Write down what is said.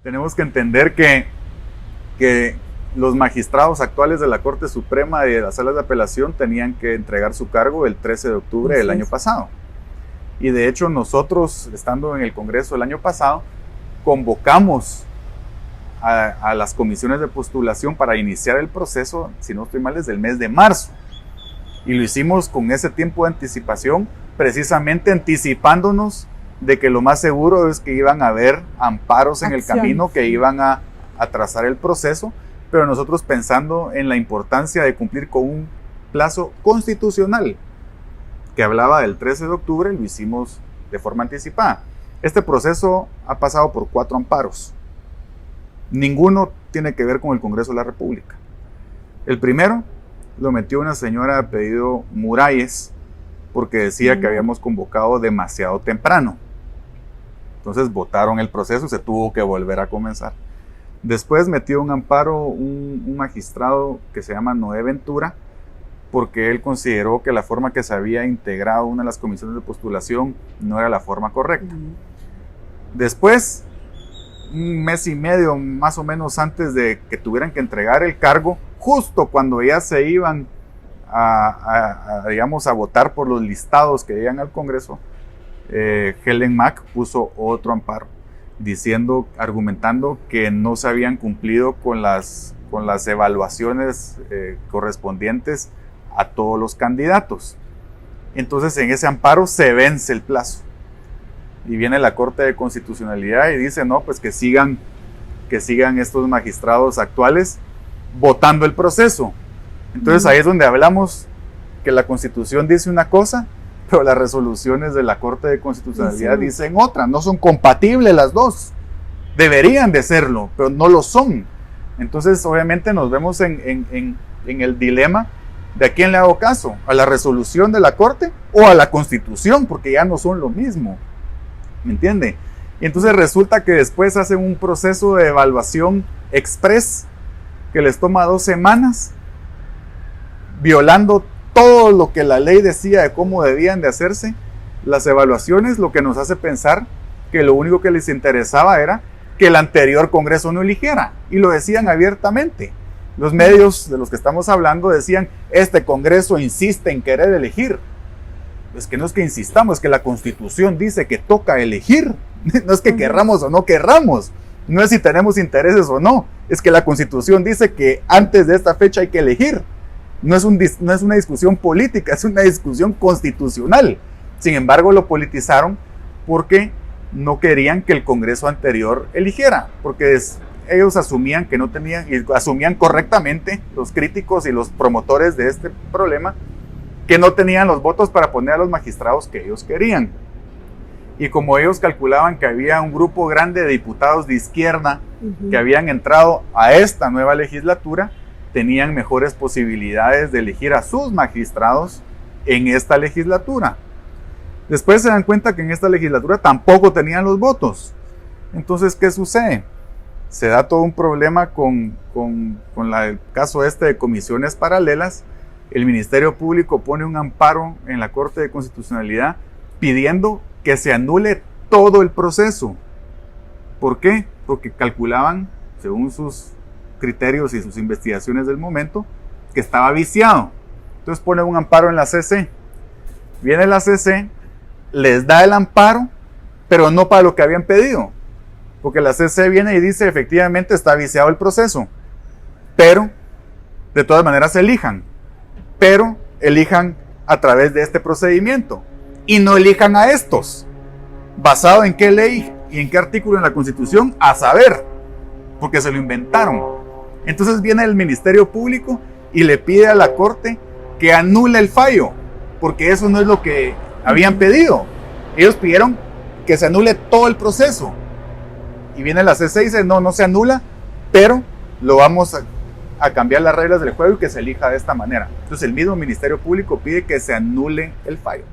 tenemos que entender que los magistrados actuales de la Corte Suprema y de las salas de apelación tenían que entregar su cargo el 13 de octubre del año pasado. Y de hecho nosotros, estando en el Congreso el año pasado, convocamos a las comisiones de postulación para iniciar el proceso, si no estoy mal, desde el mes de marzo. Y lo hicimos con ese tiempo de anticipación, precisamente anticipándonos de que lo más seguro es que iban a haber amparos en el camino que iban a atrasar el proceso, pero nosotros pensando en la importancia de cumplir con un plazo constitucional que hablaba del 13 de octubre, lo hicimos de forma anticipada. Este proceso ha pasado por 4 amparos. Ninguno tiene que ver con el Congreso de la República. El primero lo metió una señora de apellido Muralles porque decía que habíamos convocado demasiado temprano. Entonces votaron el proceso y se tuvo que volver a comenzar. Después metió un amparo un magistrado que se llama Noé Ventura, porque él consideró que la forma que se había integrado una de las comisiones de postulación no era la forma correcta. Después, un mes y medio más o menos antes de que tuvieran que entregar el cargo, justo cuando ya se iban digamos, a votar por los listados que llegan al Congreso, Helen Mack puso otro amparo, argumentando que no se habían cumplido con las evaluaciones correspondientes a todos los candidatos. Entonces en ese amparo se vence el plazo y viene la Corte de Constitucionalidad y dice no, pues que sigan estos magistrados actuales votando el proceso. Entonces ahí es donde hablamos que la Constitución dice una cosa, pero las resoluciones de la Corte de Constitucionalidad dicen otra. No son compatibles las dos. Deberían de serlo, pero no lo son. Entonces obviamente nos vemos en el dilema de a quién le hago caso, a la resolución de la Corte o a la Constitución, porque ya no son lo mismo. ¿Me entiende? Y entonces resulta que después hacen un proceso de evaluación express que les toma 2 semanas, violando todo lo que la ley decía de cómo debían de hacerse las evaluaciones, lo que nos hace pensar que lo único que les interesaba era que el anterior Congreso no eligiera, y lo decían abiertamente. Los medios de los que estamos hablando decían, este Congreso insiste en querer elegir. Es que no es que insistamos, es que la Constitución dice que toca elegir. No es que querramos o no querramos, no es si tenemos intereses o no, es que la Constitución dice que antes de esta fecha hay que elegir. No es una discusión política, es una discusión constitucional. Sin embargo, lo politizaron porque no querían que el Congreso anterior eligiera, porque ellos asumían que no tenían, y asumían correctamente los críticos y los promotores de este problema, que no tenían los votos para poner a los magistrados que ellos querían. Y como ellos calculaban que había un grupo grande de diputados de izquierda que habían entrado a esta nueva legislatura, tenían mejores posibilidades de elegir a sus magistrados en esta legislatura. Después se dan cuenta que en esta legislatura tampoco tenían los votos. Entonces, ¿qué sucede? Se da todo un problema con el caso de comisiones paralelas. El Ministerio Público pone un amparo en la Corte de Constitucionalidad pidiendo que se anule todo el proceso. ¿Por qué? Porque calculaban, según sus criterios y sus investigaciones del momento, que estaba viciado. Entonces pone un amparo en la CC. Viene la CC, les da el amparo, pero no para lo que habían pedido, porque la CC viene y dice efectivamente está viciado el proceso, pero de todas maneras elijan a través de este procedimiento y no elijan a estos. ¿Basado en qué ley y en qué artículo en la Constitución? A saber, porque se lo inventaron. Entonces viene el Ministerio Público y le pide a la Corte que anule el fallo, porque eso no es lo que habían pedido. Ellos pidieron que se anule todo el proceso. Y viene la CC y dice, no se anula, pero lo vamos a cambiar las reglas del juego y que se elija de esta manera. Entonces el mismo Ministerio Público pide que se anule el fallo.